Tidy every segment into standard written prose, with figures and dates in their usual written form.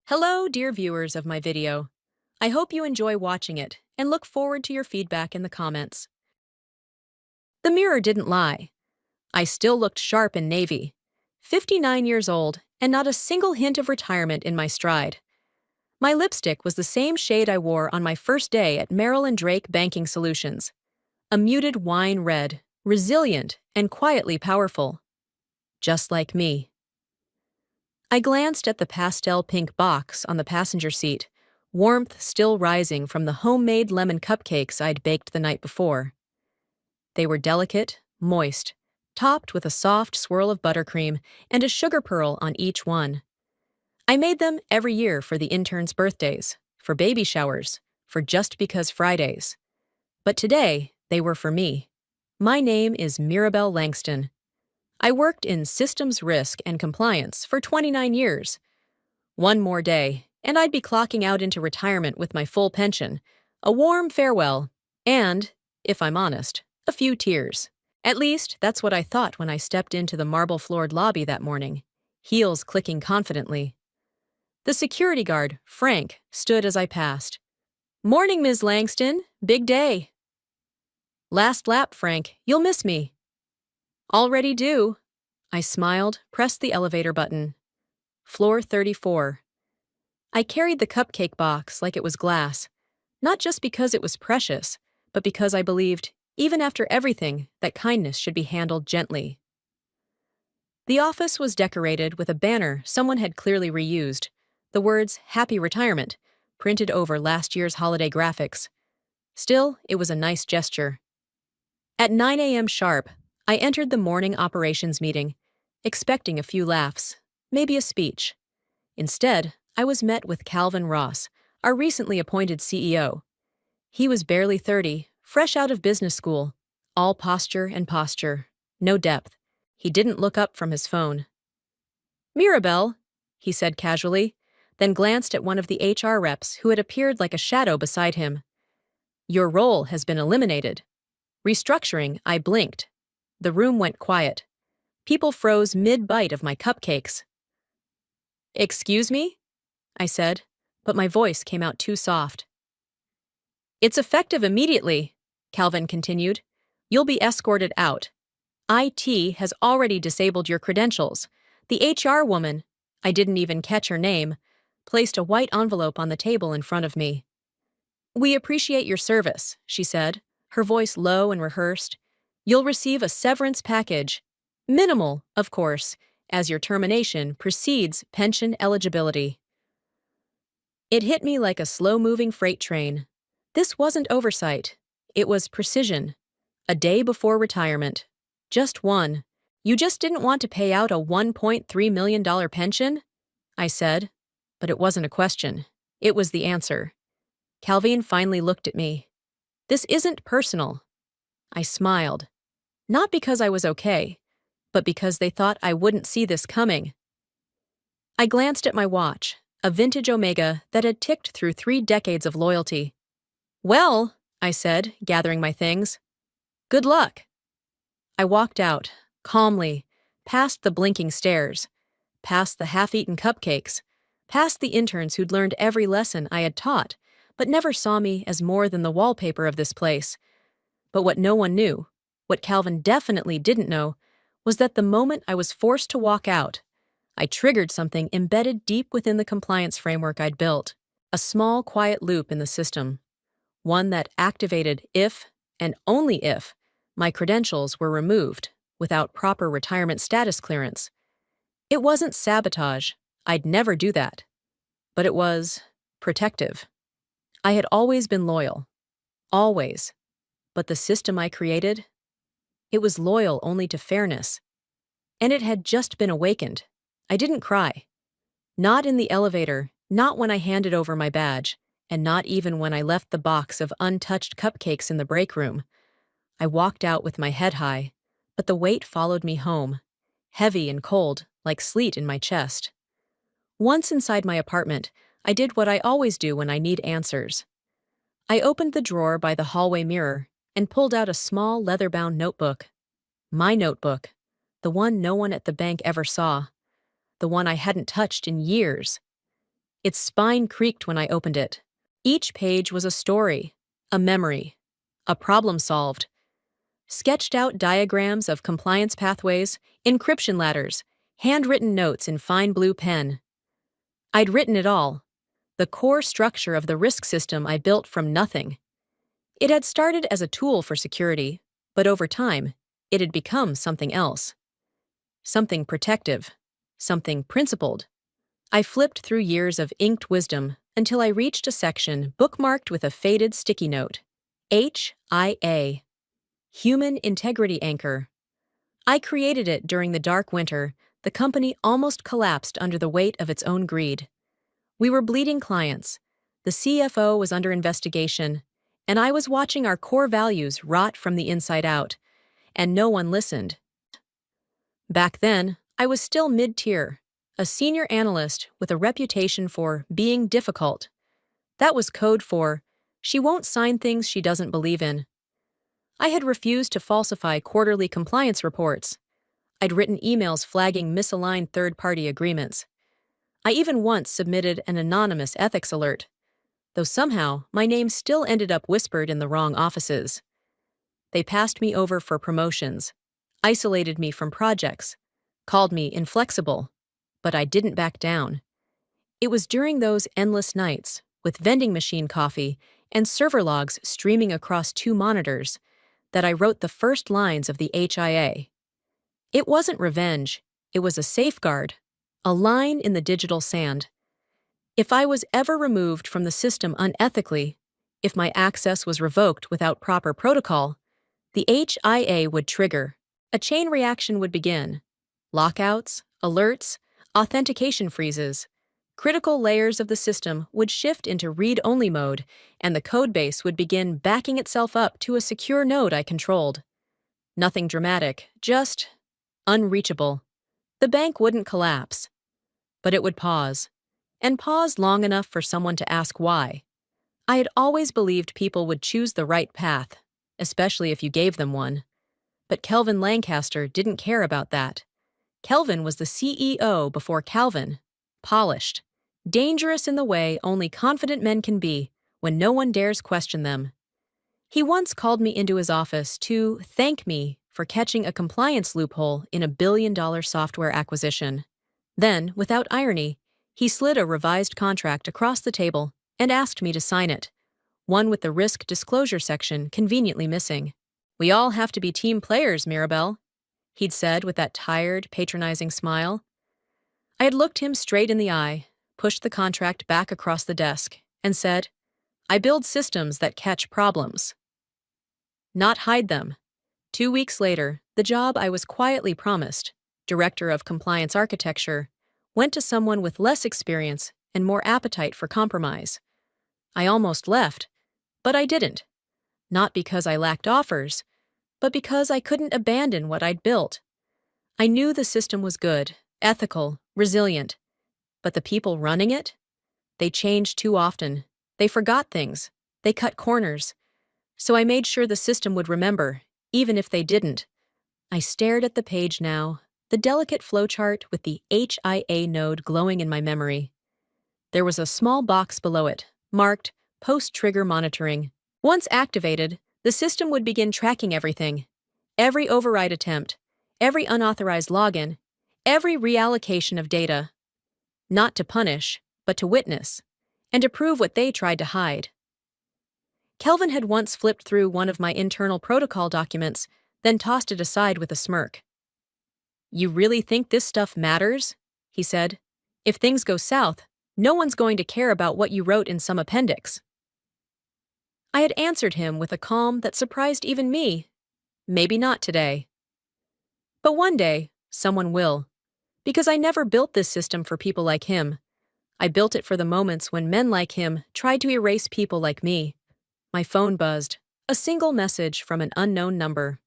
Hello, dear viewers of my video. I hope you enjoy watching it and look forward to your feedback in the comments. The mirror didn't lie. I still looked sharp and navy, 59 years old, and not a single hint of retirement in my stride. My lipstick was the same shade I wore on my first day at Merrill & Drake Banking Solutions. A muted wine red, resilient, and quietly powerful. Just like me. I glanced at the pastel pink box on the passenger seat, warmth still rising from the homemade lemon cupcakes I'd baked the night before. They were delicate, moist, topped with a soft swirl of buttercream and a sugar pearl on each one. I made them every year for the interns' birthdays, for baby showers, for Just Because Fridays. But today, they were for me. My name is Mirabelle Langston. I worked in systems risk and compliance for 29 years. One more day, and I'd be clocking out into retirement with my full pension, a warm farewell, and, if I'm honest, a few tears. At least, that's what I thought when I stepped into the marble-floored lobby that morning, heels clicking confidently. The security guard, Frank, stood as I passed. "Morning, Ms. Langston. Big day." "Last lap, Frank. You'll miss me." "Already do." I smiled, pressed the elevator button. Floor 34. I carried the cupcake box like it was glass, not just because it was precious, but because I believed, even after everything, that kindness should be handled gently. The office was decorated with a banner someone had clearly reused, the words "Happy Retirement," printed over last year's holiday graphics. Still, it was a nice gesture. At 9 a.m. sharp, I entered the morning operations meeting, expecting a few laughs, maybe a speech. Instead, I was met with Calvin Ross, our recently appointed CEO. He was barely 30, fresh out of business school, all posture and posture, no depth. He didn't look up from his phone. "Mirabelle," he said casually, then glanced at one of the HR reps who had appeared like a shadow beside him. "Your role has been eliminated." Restructuring, I blinked. The room went quiet. People froze mid-bite of my cupcakes. "Excuse me?" I said, but my voice came out too soft. "It's effective immediately," Calvin continued. "You'll be escorted out. IT has already disabled your credentials. The HR woman, I didn't even catch her name, placed a white envelope on the table in front of me. "We appreciate your service," she said, her voice low and rehearsed. "You'll receive a severance package. Minimal, of course, as your termination precedes pension eligibility." It hit me like a slow-moving freight train. This wasn't oversight. It was precision. A day before retirement. Just one. "You just didn't want to pay out a $1.3 million pension?" I said, but it wasn't a question. It was the answer. Calvin finally looked at me. "This isn't personal." I smiled. Not because I was okay, but because they thought I wouldn't see this coming. I glanced at my watch, a vintage Omega that had ticked through 3 decades of loyalty. "Well," I said, gathering my things. "Good luck." I walked out, calmly, past the blinking stairs, past the half-eaten cupcakes, past the interns who'd learned every lesson I had taught, but never saw me as more than the wallpaper of this place. But what no one knew, what Calvin definitely didn't know, was that the moment I was forced to walk out, I triggered something embedded deep within the compliance framework I'd built, a small, quiet loop in the system, one that activated if, and only if, my credentials were removed without proper retirement status clearance. It wasn't sabotage. I'd never do that. But it was protective. I had always been loyal. Always. But the system I created? It was loyal only to fairness. And it had just been awakened. I didn't cry. Not in the elevator, not when I handed over my badge, and not even when I left the box of untouched cupcakes in the break room. I walked out with my head high, but the weight followed me home, heavy and cold, like sleet in my chest. Once inside my apartment, I did what I always do when I need answers. I opened the drawer by the hallway mirror and pulled out a small leather-bound notebook. My notebook, the one no one at the bank ever saw, the one I hadn't touched in years. Its spine creaked when I opened it. Each page was a story, a memory, a problem solved. Sketched out diagrams of compliance pathways, encryption ladders, handwritten notes in fine blue pen. I'd written it all, the core structure of the risk system I built from nothing. It had started as a tool for security, but over time, it had become something else. Something protective, something principled. I flipped through years of inked wisdom until I reached a section bookmarked with a faded sticky note. HIA. Human Integrity Anchor. I created it during the dark winter. The company almost collapsed under the weight of its own greed. We were bleeding clients. The CFO was under investigation, and I was watching our core values rot from the inside out, and no one listened. Back then, I was still mid-tier, a senior analyst with a reputation for being difficult. That was code for, she won't sign things she doesn't believe in. I had refused to falsify quarterly compliance reports. I'd written emails flagging misaligned third-party agreements. I even once submitted an anonymous ethics alert, though somehow my name still ended up whispered in the wrong offices. They passed me over for promotions, isolated me from projects, called me inflexible, but I didn't back down. It was during those endless nights, with vending machine coffee and server logs streaming across 2 monitors, that I wrote the first lines of the HIA. It wasn't revenge, it was a safeguard, a line in the digital sand. If I was ever removed from the system unethically, if my access was revoked without proper protocol, the HIA would trigger. A chain reaction would begin. Lockouts, alerts, authentication freezes. Critical layers of the system would shift into read-only mode, and the codebase would begin backing itself up to a secure node I controlled. Nothing dramatic, just unreachable. The bank wouldn't collapse, but it would pause, and pause long enough for someone to ask why. I had always believed people would choose the right path, especially if you gave them one. But Kelvin Lancaster didn't care about that. Kelvin was the CEO before Calvin, polished, dangerous in the way only confident men can be when no one dares question them. He once called me into his office to thank me for catching a compliance loophole in a billion-dollar software acquisition. Then, without irony, he slid a revised contract across the table and asked me to sign it, one with the risk disclosure section conveniently missing. "We all have to be team players, Mirabelle," he'd said with that tired, patronizing smile. I had looked him straight in the eye, pushed the contract back across the desk, and said, "I build systems that catch problems, not hide them." 2 weeks later, the job I was quietly promised, Director of Compliance Architecture, went to someone with less experience and more appetite for compromise. I almost left, but I didn't. Not because I lacked offers, but because I couldn't abandon what I'd built. I knew the system was good, ethical, resilient, but the people running it? They changed too often. They forgot things. They cut corners. So I made sure the system would remember, even if they didn't. I stared at the page now, the delicate flowchart with the HIA node glowing in my memory. There was a small box below it, marked Post-Trigger Monitoring. Once activated, the system would begin tracking everything. Every override attempt, every unauthorized login, every reallocation of data. Not to punish, but to witness, and to prove what they tried to hide. Kelvin had once flipped through one of my internal protocol documents, then tossed it aside with a smirk. "You really think this stuff matters?" he said. "If things go south, no one's going to care about what you wrote in some appendix." I had answered him with a calm that surprised even me. Maybe not today. But one day, someone will. Because I never built this system for people like him. I built it for the moments when men like him tried to erase people like me. My phone buzzed. A single message from an unknown number.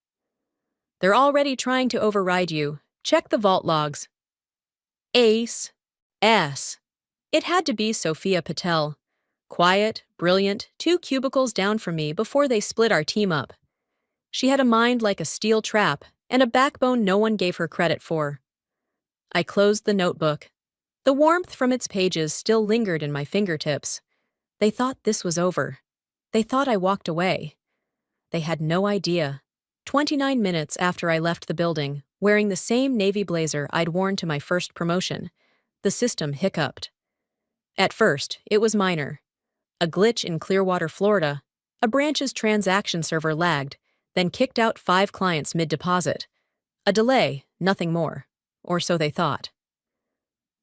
"They're already trying to override you. Check the vault logs." Ace. S. It had to be Sophia Patel. Quiet, brilliant, 2 cubicles down from me before they split our team up. She had a mind like a steel trap and a backbone no one gave her credit for. I closed the notebook. The warmth from its pages still lingered in my fingertips. They thought this was over. They thought I walked away. They had no idea. 29 minutes after I left the building, wearing the same navy blazer I'd worn to my first promotion, the system hiccuped. At first, it was minor. A glitch in Clearwater, Florida. A branch's transaction server lagged, then kicked out 5 clients mid-deposit. A delay, nothing more. Or so they thought.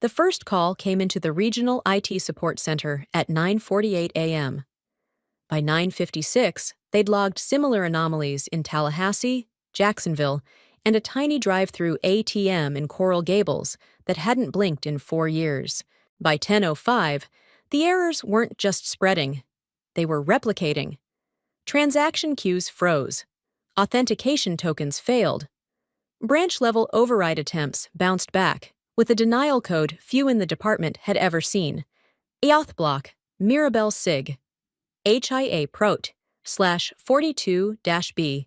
The first call came into the regional IT support center at 9:48 a.m. By 9:56, they'd logged similar anomalies in Tallahassee, Jacksonville, and a tiny drive-through ATM in Coral Gables that hadn't blinked in 4 years. By 10:05, the errors weren't just spreading. They were replicating. Transaction queues froze. Authentication tokens failed. Branch-level override attempts bounced back, with a denial code few in the department had ever seen. Auth block, Mirabel SIG, HIA Prot, /42-B.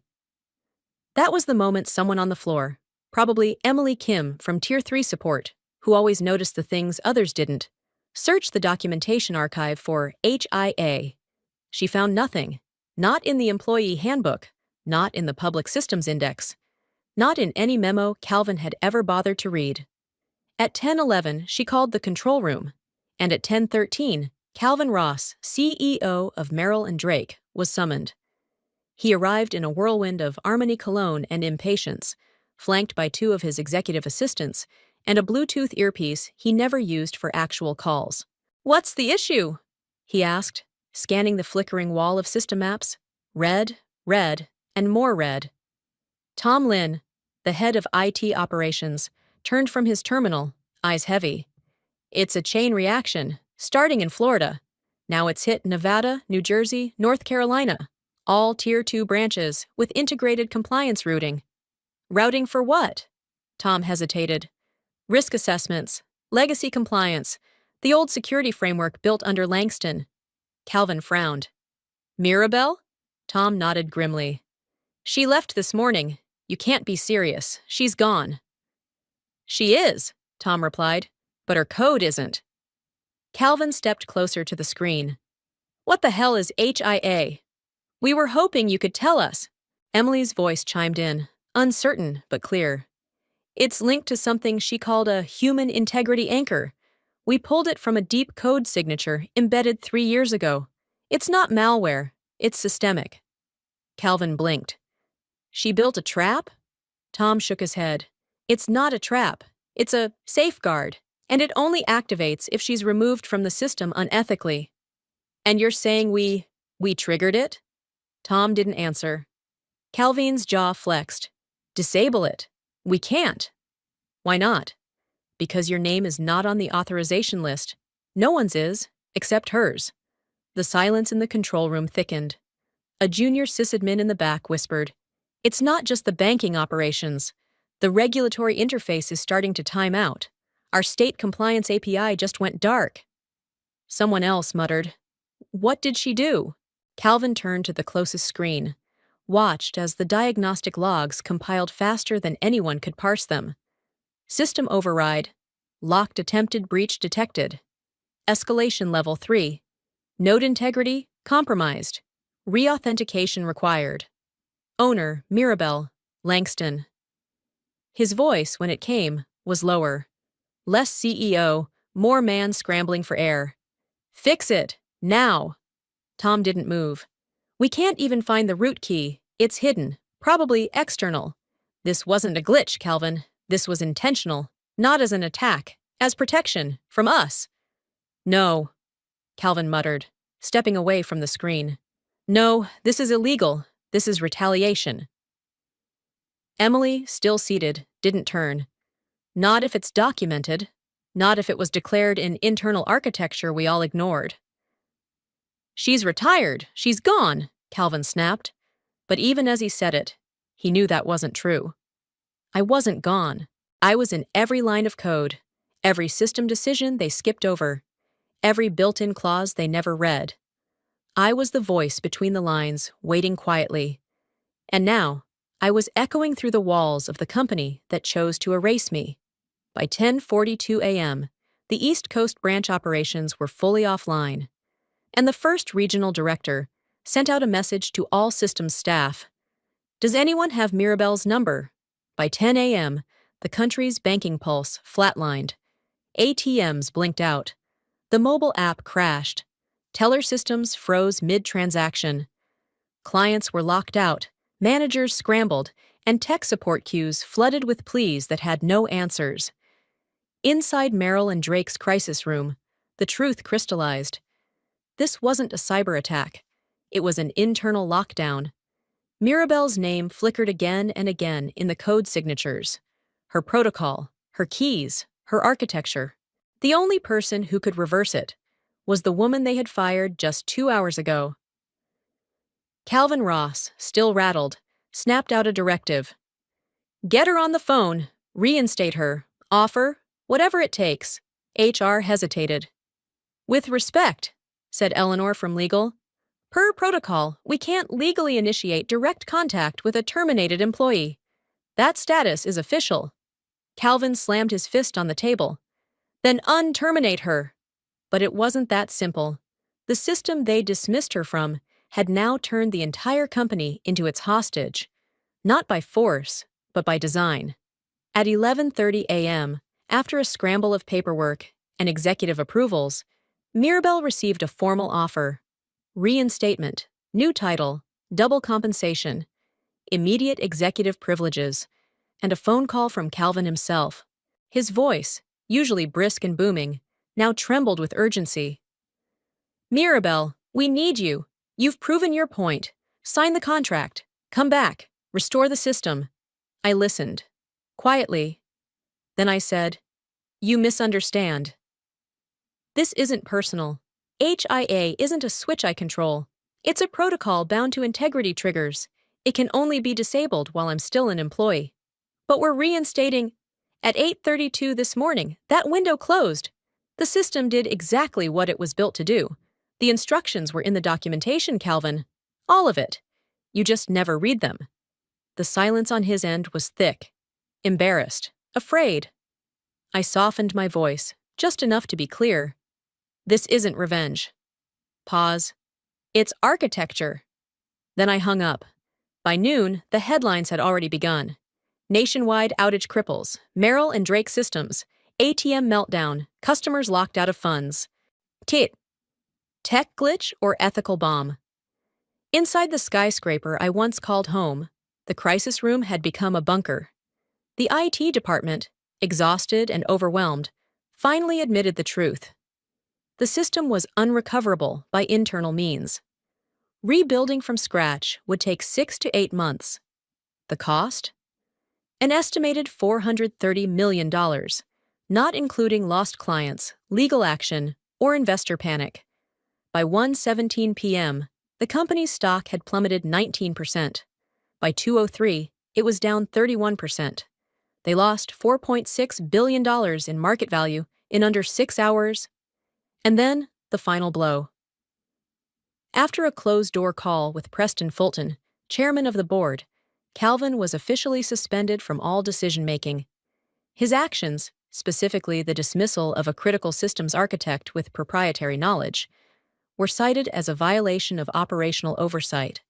That was the moment someone on the floor, probably Emily Kim from Tier 3 support, who always noticed the things others didn't, searched the documentation archive for HIA. She found nothing. Not in the employee handbook, not in the public systems index, not in any memo Calvin had ever bothered to read. At 10:11, she called the control room, and at 10:13, Calvin Ross, CEO of Merrill & Drake, was summoned. He arrived in a whirlwind of Armani cologne and impatience, flanked by 2 of his executive assistants and a Bluetooth earpiece he never used for actual calls. "What's the issue?" he asked, scanning the flickering wall of system maps. Red, red, and more red. Tom Lynn, the head of IT operations, turned from his terminal, eyes heavy. "It's a chain reaction, starting in Florida. Now it's hit Nevada, New Jersey, North Carolina. All Tier 2 branches with integrated compliance routing." "Routing for what?" Tom hesitated. "Risk assessments, legacy compliance, the old security framework built under Langston." Calvin frowned. "Mirabel?" Tom nodded grimly. "She left this morning. You can't be serious. She's gone." "She is," Tom replied, "but her code isn't." Calvin stepped closer to the screen. "What the hell is HIA?" "We were hoping you could tell us." Emily's voice chimed in, uncertain but clear. "It's linked to something she called a human integrity anchor. We pulled it from a deep code signature embedded 3 years ago. It's not malware, it's systemic." Calvin blinked. "She built a trap?" Tom shook his head. "It's not a trap. It's a safeguard, and it only activates if she's removed from the system unethically." "And you're saying we triggered it?" Tom didn't answer. Calvin's jaw flexed. "Disable it. We can't." "Why not?" "Because your name is not on the authorization list. No one's is, except hers." The silence in the control room thickened. A junior sysadmin in the back whispered, "It's not just the banking operations. The regulatory interface is starting to time out. Our state compliance API just went dark." Someone else muttered, "What did she do?" Calvin turned to the closest screen, watched as the diagnostic logs compiled faster than anyone could parse them. System override. Locked attempted breach detected. Escalation level 3. Node integrity compromised. Reauthentication required. Owner, Mirabel, Langston. His voice, when it came, was lower. Less CEO, more man scrambling for air. "Fix it, now." Tom didn't move. "We can't even find the root key. It's hidden, probably external." "This wasn't a glitch, Calvin. This was intentional, not as an attack, as protection, from us." "No," Calvin muttered, stepping away from the screen. "No, this is illegal. This is retaliation." Emily, still seated, didn't turn. Not if it's documented. Not if it was declared in internal architecture we all ignored. "She's retired. She's gone," Calvin snapped. But even as he said it, he knew that wasn't true. I wasn't gone. I was in every line of code, every system decision they skipped over, every built-in clause they never read. I was the voice between the lines, waiting quietly. And now, I was echoing through the walls of the company that chose to erase me. By 10:42 a.m., The East Coast branch operations were fully offline, and the first regional director sent out a message to all systems staff. Does anyone have Mirabelle's number? By 10 a.m., the country's banking pulse flatlined. ATMs blinked out. The mobile app crashed. Teller systems froze mid-transaction. Clients were locked out, managers scrambled, and tech support queues flooded with pleas that had no answers. Inside Merrill and Drake's crisis room, the truth crystallized. This wasn't a cyber attack. It was an internal lockdown. Mirabelle's name flickered again and again in the code signatures. Her protocol, her keys, her architecture. The only person who could reverse it was the woman they had fired just 2 hours ago. Calvin Ross, still rattled, snapped out a directive. Get her on the phone, reinstate her, offer, whatever it takes. HR hesitated. With respect, said Eleanor from legal. Per protocol, we can't legally initiate direct contact with a terminated employee. That status is official. Calvin slammed his fist on the table. Then unterminate her. But it wasn't that simple. The system they dismissed her from had now turned the entire company into its hostage, not by force, but by design. At 11:30 a.m., after a scramble of paperwork and executive approvals, Mirabelle received a formal offer. Reinstatement, new title, double compensation, immediate executive privileges, and a phone call from Calvin himself. His voice, usually brisk and booming, now trembled with urgency. Mirabelle, we need you. You've proven your point. Sign the contract. Come back. Restore the system. I listened. Quietly. Then I said, You misunderstand. This isn't personal. HIA isn't a switch I control. It's a protocol bound to integrity triggers. It can only be disabled while I'm still an employee. But we're reinstating. At 8:32 this morning, that window closed. The system did exactly what it was built to do. The instructions were in the documentation, Calvin. All of it. You just never read them. The silence on his end was thick. Embarrassed. Afraid. I softened my voice, just enough to be clear. This isn't revenge. Pause. It's architecture. Then I hung up. By noon, the headlines had already begun. Nationwide outage cripples, Merrill and Drake systems, ATM meltdown, customers locked out of funds. Tit. Tech glitch or ethical bomb? Inside the skyscraper I once called home, the crisis room had become a bunker. The IT department, exhausted and overwhelmed, finally admitted the truth. The system was unrecoverable by internal means. Rebuilding from scratch would take 6 to 8 months. The cost? An estimated $430 million, not including lost clients, legal action, or investor panic. By 1:17 p.m., the company's stock had plummeted 19%. By 2:03, it was down 31%. They lost $4.6 billion in market value in under 6 hours. And then, the final blow. After a closed-door call with Preston Fulton, chairman of the board, Calvin was officially suspended from all decision-making. His actions, specifically the dismissal of a critical systems architect with proprietary knowledge, were cited as a violation of operational oversight.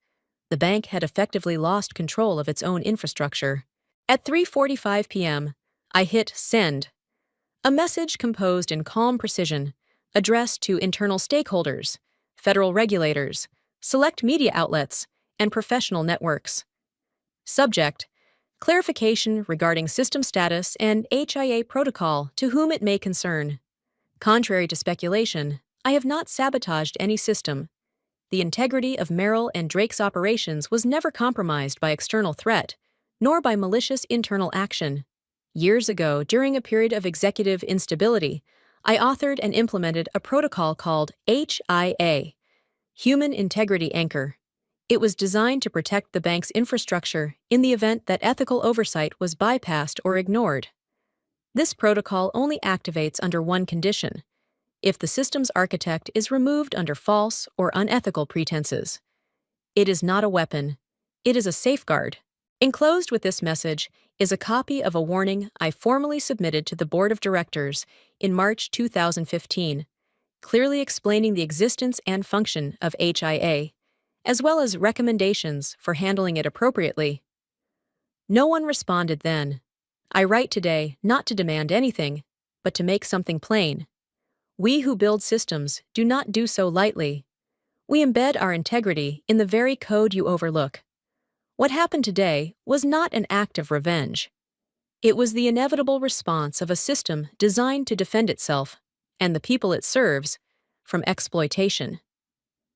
The bank had effectively lost control of its own infrastructure. At 3:45 p.m., I hit send. A message composed in calm precision, addressed to internal stakeholders, federal regulators, select media outlets, and professional networks. Subject: clarification regarding system status and HIA protocol to whom it may concern. Contrary to speculation, I have not sabotaged any system. The integrity of Merrill and Drake's operations was never compromised by external threat, nor by malicious internal action. Years ago, during a period of executive instability, I authored and implemented a protocol called HIA, Human Integrity Anchor. It was designed to protect the bank's infrastructure in the event that ethical oversight was bypassed or ignored. This protocol only activates under one condition: if the system's architect is removed under false or unethical pretenses. It is not a weapon. It is a safeguard. Enclosed with this message is a copy of a warning I formally submitted to the Board of Directors in March 2015, clearly explaining the existence and function of HIA, as well as recommendations for handling it appropriately. No one responded then. I write today not to demand anything, but to make something plain. We who build systems do not do so lightly. We embed our integrity in the very code you overlook. What happened today was not an act of revenge. It was the inevitable response of a system designed to defend itself, and the people it serves, from exploitation.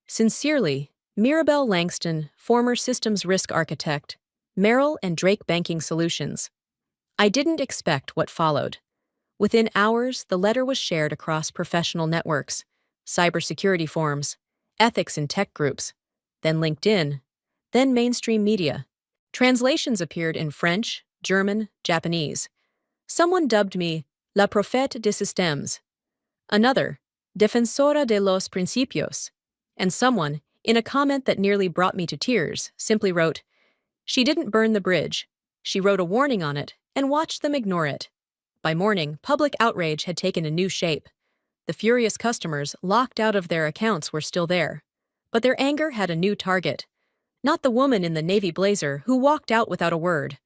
Sincerely, Mirabelle Langston, former systems risk architect, Merrill and Drake Banking Solutions. I didn't expect what followed. Within hours, the letter was shared across professional networks, cybersecurity forums, ethics in tech groups, then LinkedIn, then mainstream media. Translations appeared in French, German, Japanese. Someone dubbed me La Prophète des Systèmes, another, Defensora de los Principios, and someone, in a comment that nearly brought me to tears, simply wrote, "She didn't burn the bridge. She wrote a warning on it and watched them ignore it." By morning, public outrage had taken a new shape. The furious customers locked out of their accounts were still there, but their anger had a new target. Not the woman in the navy blazer who walked out without a word,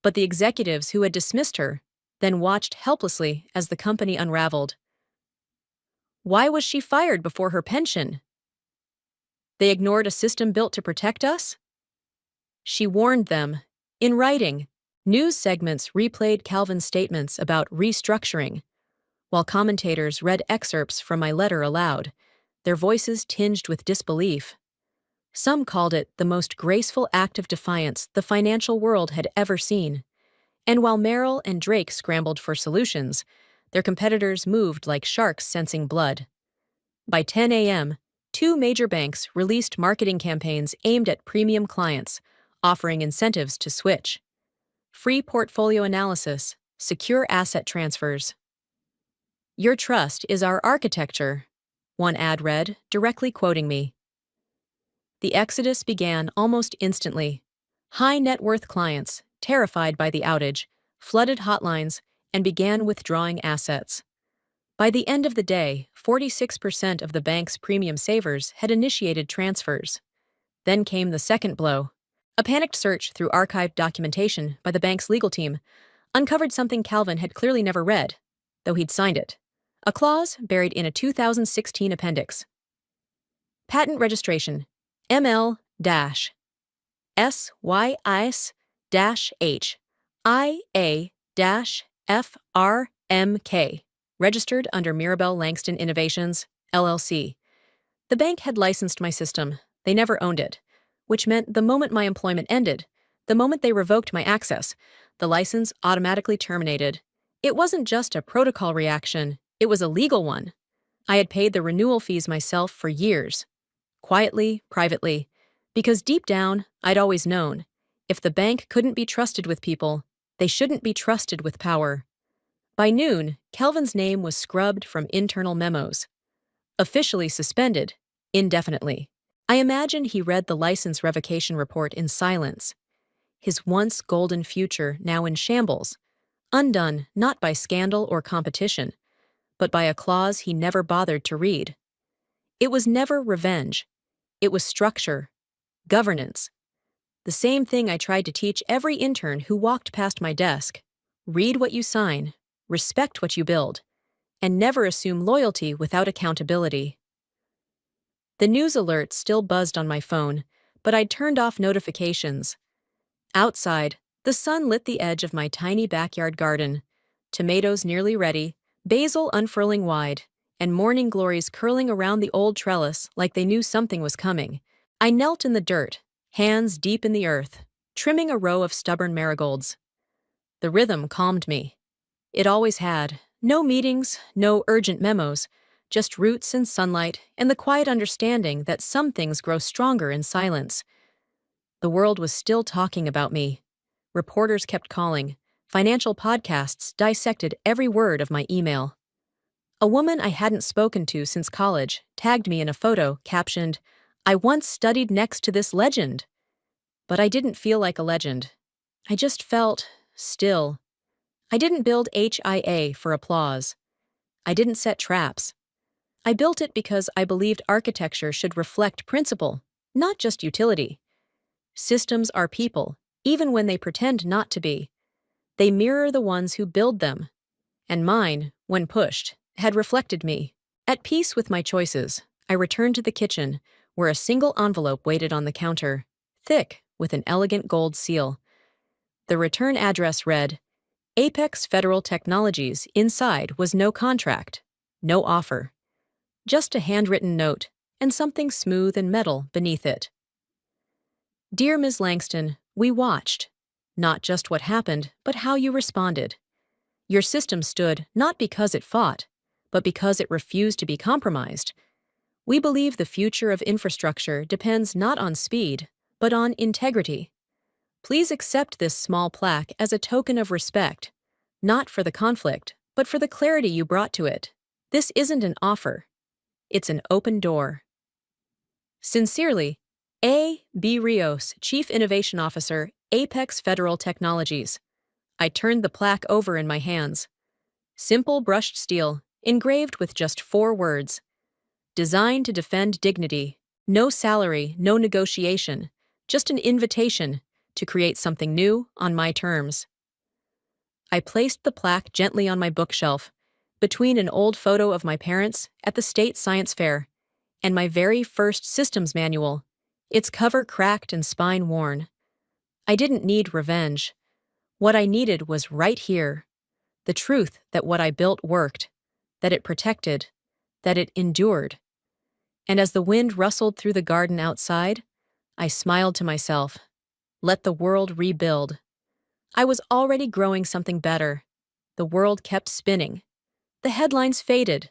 but the executives who had dismissed her, then watched helplessly as the company unraveled. Why was she fired before her pension? They ignored a system built to protect us? She warned them. In writing, news segments replayed Calvin's statements about restructuring, while commentators read excerpts from my letter aloud, their voices tinged with disbelief. Some called it the most graceful act of defiance the financial world had ever seen. And while Merrill and Drake scrambled for solutions, their competitors moved like sharks sensing blood. By 10 a.m., 2 major banks released marketing campaigns aimed at premium clients, offering incentives to switch. Free portfolio analysis, secure asset transfers. "Your trust is our architecture," one ad read, directly quoting me. The exodus began almost instantly. High net worth clients, terrified by the outage, flooded hotlines and began withdrawing assets. By the end of the day, 46% of the bank's premium savers had initiated transfers. Then came the second blow. A panicked search through archived documentation by the bank's legal team uncovered something Calvin had clearly never read, though he'd signed it. A clause buried in a 2016 appendix. Patent registration, ML-SYS-H-IA-FRMK, registered under Mirabelle Langston Innovations, LLC. The bank had licensed my system. They never owned it, which meant the moment my employment ended, the moment they revoked my access, the license automatically terminated. It wasn't just a protocol reaction, it was a legal one. I had paid the renewal fees myself for years. Quietly, privately, because deep down, I'd always known, if the bank couldn't be trusted with people, they shouldn't be trusted with power. By noon, Calvin's name was scrubbed from internal memos. Officially suspended, indefinitely. I imagine he read the license revocation report in silence. His once golden future now in shambles, undone not by scandal or competition, but by a clause he never bothered to read. It was never revenge. It was structure, governance. The same thing I tried to teach every intern who walked past my desk. Read what you sign, respect what you build, and never assume loyalty without accountability. The news alert still buzzed on my phone, but I'd turned off notifications. Outside, the sun lit the edge of my tiny backyard garden. Tomatoes nearly ready, basil unfurling wide, and morning glories curling around the old trellis like they knew something was coming. I knelt in the dirt, hands deep in the earth, trimming a row of stubborn marigolds. The rhythm calmed me. It always had. No meetings, no urgent memos, just roots and sunlight and the quiet understanding that some things grow stronger in silence. The world was still talking about me. Reporters kept calling. Financial podcasts dissected every word of my email. A woman I hadn't spoken to since college tagged me in a photo captioned, "I once studied next to this legend." But I didn't feel like a legend. I just felt still. I didn't build HIA for applause. I didn't set traps. I built it because I believed architecture should reflect principle, not just utility. Systems are people, even when they pretend not to be. They mirror the ones who build them. And mine, when pushed, had reflected me. At peace with my choices, I returned to the kitchen, where a single envelope waited on the counter, thick, with an elegant gold seal. The return address read, Apex Federal Technologies. Inside was no contract, no offer. Just a handwritten note, and something smooth and metal beneath it. Dear Ms. Langston, we watched. Not just what happened, but how you responded. Your system stood not because it fought, but because it refused to be compromised. We believe the future of infrastructure depends not on speed, but on integrity. Please accept this small plaque as a token of respect, not for the conflict, but for the clarity you brought to it. This isn't an offer. It's an open door. Sincerely, A. B. Rios, Chief Innovation Officer, Apex Federal Technologies. I turned the plaque over in my hands. Simple brushed steel, engraved with just 4 words. Designed to defend dignity. No salary, no negotiation. Just an invitation to create something new on my terms. I placed the plaque gently on my bookshelf, between an old photo of my parents at the state science fair and my very first systems manual, its cover cracked and spine worn. I didn't need revenge. What I needed was right here. The truth that what I built worked, that it protected, that it endured. And as the wind rustled through the garden outside, I smiled to myself. Let the world rebuild. I was already growing something better. The world kept spinning. The headlines faded.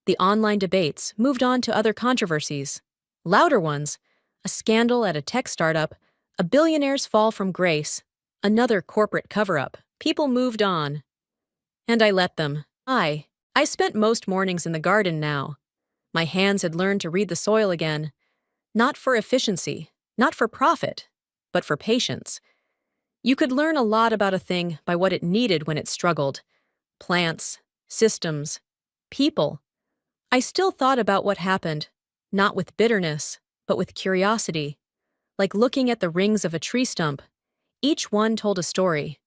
The online debates moved on to other controversies. Louder ones, a scandal at a tech startup, a billionaire's fall from grace, another corporate cover-up. People moved on. And I let them. I spent most mornings in the garden now. My hands had learned to read the soil again. Not for efficiency, not for profit, but for patience. You could learn a lot about a thing by what it needed when it struggled. Plants, systems, people. I still thought about what happened, not with bitterness, but with curiosity. Like looking at the rings of a tree stump. Each one told a story.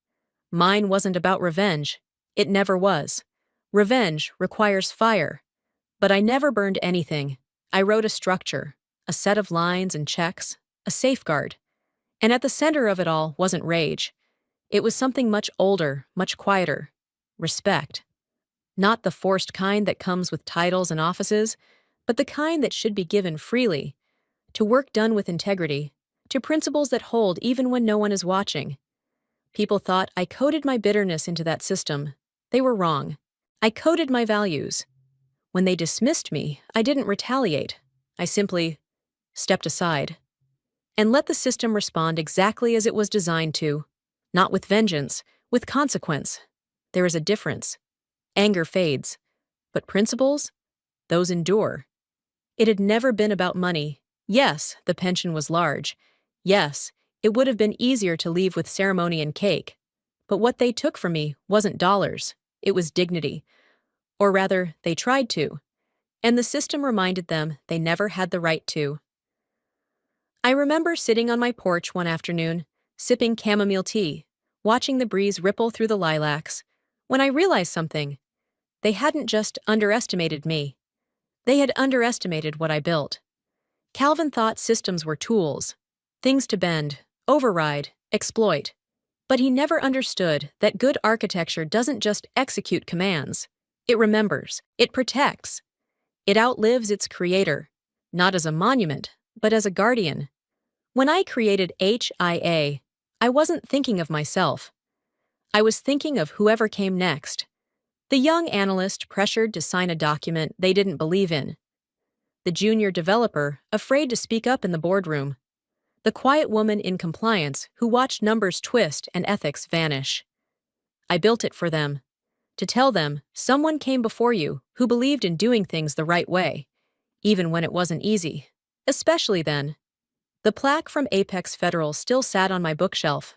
Mine wasn't about revenge. It never was. Revenge requires fire. But I never burned anything. I wrote a structure, a set of lines and checks, a safeguard. And at the center of it all wasn't rage. It was something much older, much quieter. Respect. Not the forced kind that comes with titles and offices, but the kind that should be given freely, to work done with integrity, to principles that hold even when no one is watching. People thought I coded my bitterness into that system. They were wrong. I coded my values. When they dismissed me, I didn't retaliate. I simply stepped aside and let the system respond exactly as it was designed to. Not with vengeance, with consequence. There is a difference. Anger fades. But principles? Those endure. It had never been about money. Yes, the pension was large. Yes, it would have been easier to leave with ceremony and cake. But what they took from me wasn't dollars. It was dignity. Or rather, they tried to. And the system reminded them they never had the right to. I remember sitting on my porch one afternoon, sipping chamomile tea, watching the breeze ripple through the lilacs, when I realized something. They hadn't just underestimated me. They had underestimated what I built. Calvin thought systems were tools, things to bend, override, exploit. But he never understood that good architecture doesn't just execute commands. It remembers, it protects. It outlives its creator, not as a monument, but as a guardian. When I created HIA, I wasn't thinking of myself. I was thinking of whoever came next. The young analyst pressured to sign a document they didn't believe in. The junior developer afraid to speak up in the boardroom. The quiet woman in compliance who watched numbers twist and ethics vanish. I built it for them. To tell them, someone came before you who believed in doing things the right way, even when it wasn't easy. Especially then. The plaque from Apex Federal still sat on my bookshelf.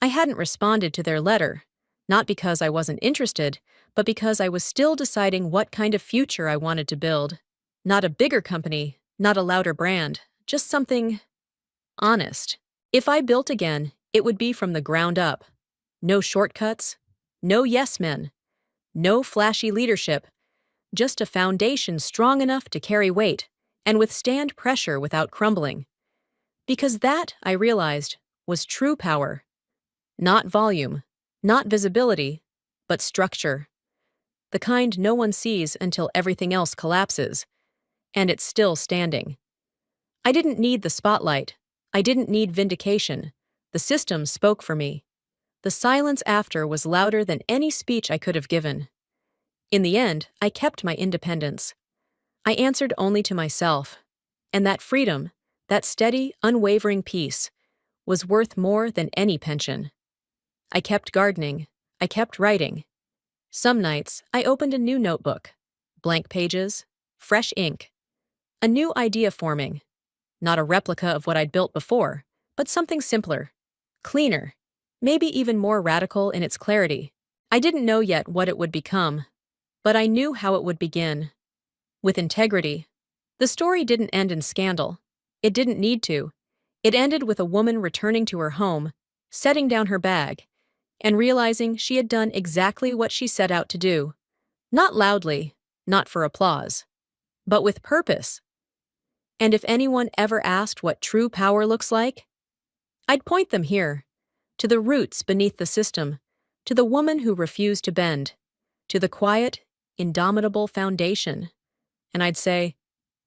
I hadn't responded to their letter, not because I wasn't interested, but because I was still deciding what kind of future I wanted to build. Not a bigger company, not a louder brand, just something honest. If I built again, it would be from the ground up. No shortcuts, no yes men, no flashy leadership, just a foundation strong enough to carry weight and withstand pressure without crumbling. Because that, I realized, was true power. Not volume, not visibility, but structure. The kind no one sees until everything else collapses, and it's still standing. I didn't need the spotlight. I didn't need vindication. The system spoke for me. The silence after was louder than any speech I could have given. In the end, I kept my independence. I answered only to myself. And that freedom, that steady, unwavering peace, was worth more than any pension. I kept gardening. I kept writing. Some nights, I opened a new notebook. Blank pages, fresh ink. A new idea forming. Not a replica of what I'd built before, but something simpler, cleaner, maybe even more radical in its clarity. I didn't know yet what it would become, but I knew how it would begin. With integrity. The story didn't end in scandal. It didn't need to. It ended with a woman returning to her home, setting down her bag, and realizing she had done exactly what she set out to do. Not loudly, not for applause, but with purpose. And if anyone ever asked what true power looks like, I'd point them here, to the roots beneath the system, to the woman who refused to bend, to the quiet, indomitable foundation. And I'd say,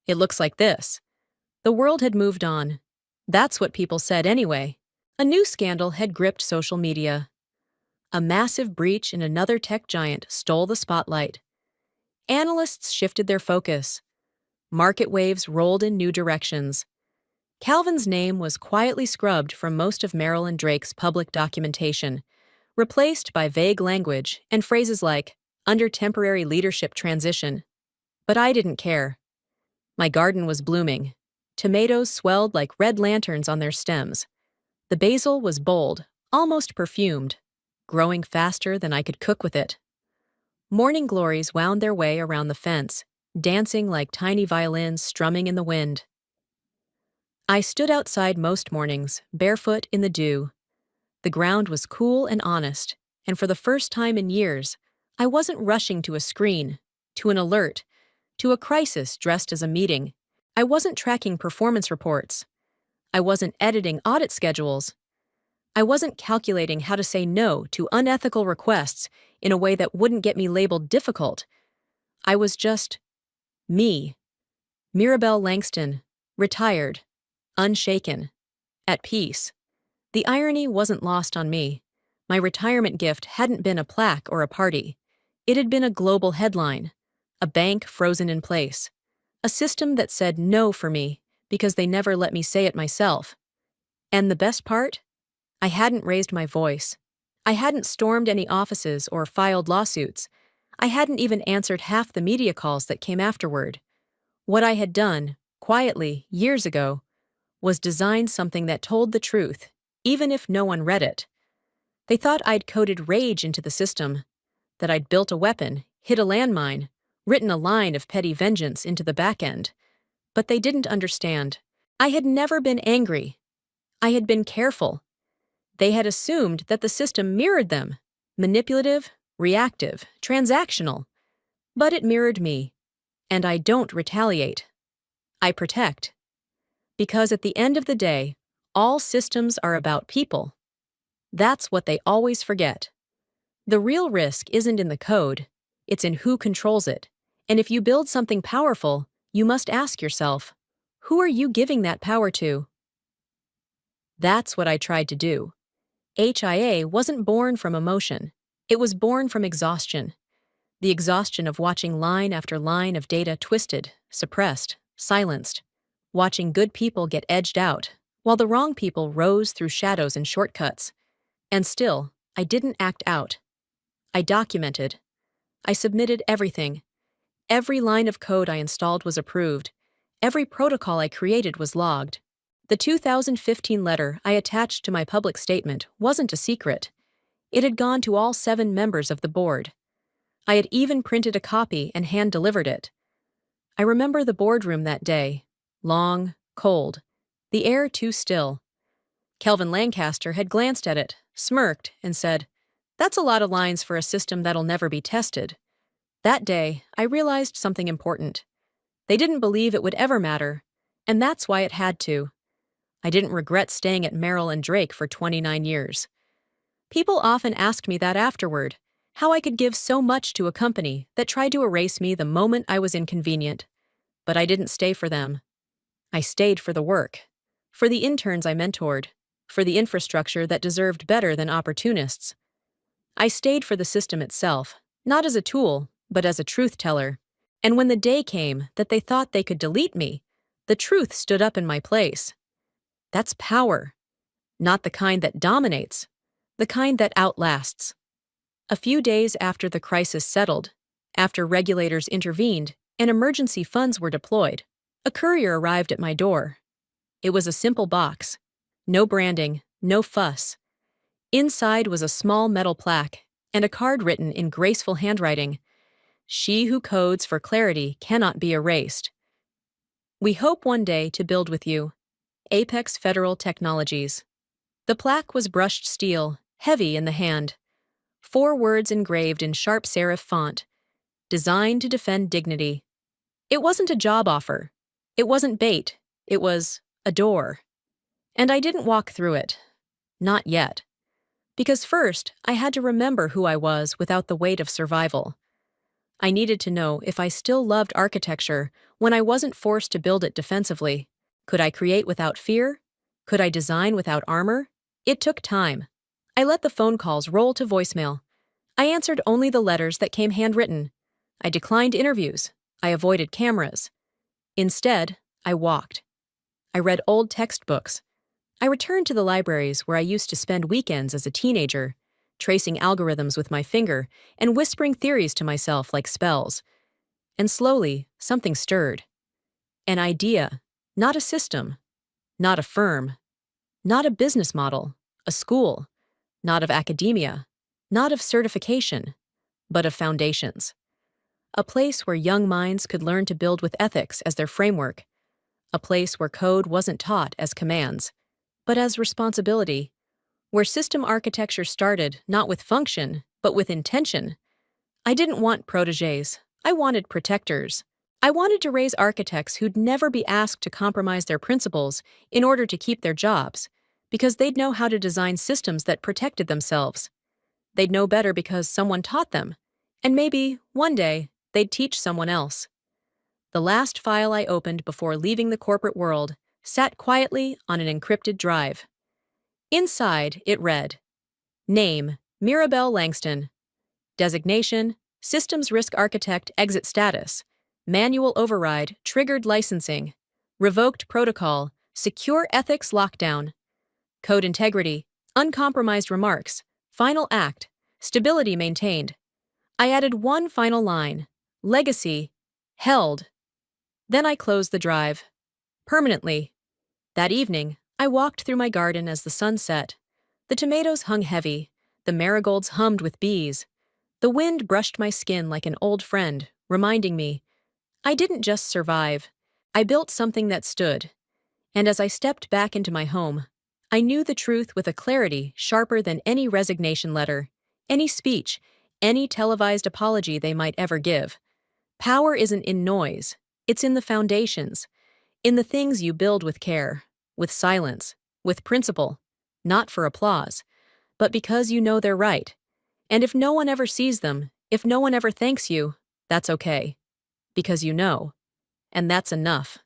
it looks like this. The world had moved on. That's what people said anyway. A new scandal had gripped social media. A massive breach in another tech giant stole the spotlight. Analysts shifted their focus. Market waves rolled in new directions. Calvin's name was quietly scrubbed from most of Marilyn Drake's public documentation, replaced by vague language and phrases like, under temporary leadership transition. But I didn't care. My garden was blooming. Tomatoes swelled like red lanterns on their stems. The basil was bold, almost perfumed, growing faster than I could cook with it. Morning glories wound their way around the fence, dancing like tiny violins strumming in the wind. I stood outside most mornings, barefoot in the dew. The ground was cool and honest, and for the first time in years, I wasn't rushing to a screen, to an alert, to a crisis dressed as a meeting. I wasn't tracking performance reports. I wasn't editing audit schedules. I wasn't calculating how to say no to unethical requests in a way that wouldn't get me labeled difficult. I was just me. Mirabelle Langston, retired, unshaken, at peace. The irony wasn't lost on me. My retirement gift hadn't been a plaque or a party. It had been a global headline, a bank frozen in place, a system that said no for me because they never let me say it myself. And the best part? I hadn't raised my voice. I hadn't stormed any offices or filed lawsuits. I hadn't even answered half the media calls that came afterward. What I had done, quietly, years ago, was design something that told the truth, even if no one read it. They thought I'd coded rage into the system, that I'd built a weapon, hid a landmine, written a line of petty vengeance into the back end. But they didn't understand. I had never been angry. I had been careful. They had assumed that the system mirrored them, manipulative, reactive, transactional. But it mirrored me. And I don't retaliate. I protect. Because at the end of the day, all systems are about people. That's what they always forget. The real risk isn't in the code, it's in who controls it. And if you build something powerful, you must ask yourself, who are you giving that power to? That's what I tried to do. HIA wasn't born from emotion. It was born from exhaustion. The exhaustion of watching line after line of data twisted, suppressed, silenced. Watching good people get edged out, while the wrong people rose through shadows and shortcuts. And still, I didn't act out. I documented. I submitted everything. Every line of code I installed was approved. Every protocol I created was logged. The 2015 letter I attached to my public statement wasn't a secret. It had gone to all 7 members of the board. I had even printed a copy and hand-delivered it. I remember the boardroom that day. Long, cold, the air too still. Kelvin Lancaster had glanced at it, smirked, and said, "That's a lot of lines for a system that'll never be tested." That day, I realized something important. They didn't believe it would ever matter, and that's why it had to. I didn't regret staying at Merrill and Drake for 29 years. People often asked me that afterward, how I could give so much to a company that tried to erase me the moment I was inconvenient. But I didn't stay for them. I stayed for the work, for the interns I mentored, for the infrastructure that deserved better than opportunists. I stayed for the system itself, not as a tool, but as a truth teller. And when the day came that they thought they could delete me, the truth stood up in my place. That's power. Not the kind that dominates, the kind that outlasts. A few days after the crisis settled, after regulators intervened and emergency funds were deployed, a courier arrived at my door. It was a simple box. No branding, no fuss. Inside was a small metal plaque and a card written in graceful handwriting. "She who codes for clarity cannot be erased. We hope one day to build with you. Apex Federal Technologies." The plaque was brushed steel, heavy in the hand. 4 words engraved in sharp serif font. Designed to defend dignity. It wasn't a job offer. It wasn't bait. It was a door. And I didn't walk through it. Not yet. Because first, I had to remember who I was without the weight of survival. I needed to know if I still loved architecture when I wasn't forced to build it defensively. Could I create without fear? Could I design without armor? It took time. I let the phone calls roll to voicemail. I answered only the letters that came handwritten. I declined interviews. I avoided cameras. Instead, I walked. I read old textbooks. I returned to the libraries where I used to spend weekends as a teenager, tracing algorithms with my finger and whispering theories to myself like spells. And slowly, something stirred. An idea, not a system, not a firm, not a business model, a school, not of academia, not of certification, but of foundations. A place where young minds could learn to build with ethics as their framework. A place where code wasn't taught as commands, but as responsibility. Where system architecture started not with function, but with intention. I didn't want protégés. I wanted protectors. I wanted to raise architects who'd never be asked to compromise their principles in order to keep their jobs, because they'd know how to design systems that protected themselves. They'd know better because someone taught them, and maybe, one day, they'd teach someone else. The last file I opened before leaving the corporate world sat quietly on an encrypted drive. Inside, it read, Name, Mirabelle Langston. Designation, Systems Risk Architect Exit Status. Manual Override, Triggered Licensing. Revoked Protocol, Secure Ethics Lockdown. Code Integrity, Uncompromised Remarks. Final Act, Stability Maintained. I added one final line, Legacy, Held. Then I closed the drive. Permanently. That evening, I walked through my garden as the sun set. The tomatoes hung heavy, the marigolds hummed with bees. The wind brushed my skin like an old friend, reminding me, I didn't just survive, I built something that stood. And as I stepped back into my home, I knew the truth with a clarity sharper than any resignation letter, any speech, any televised apology they might ever give. Power isn't in noise, it's in the foundations, in the things you build with care, with silence, with principle, not for applause, but because you know they're right. And if no one ever sees them, if no one ever thanks you, that's okay. Because you know. And that's enough.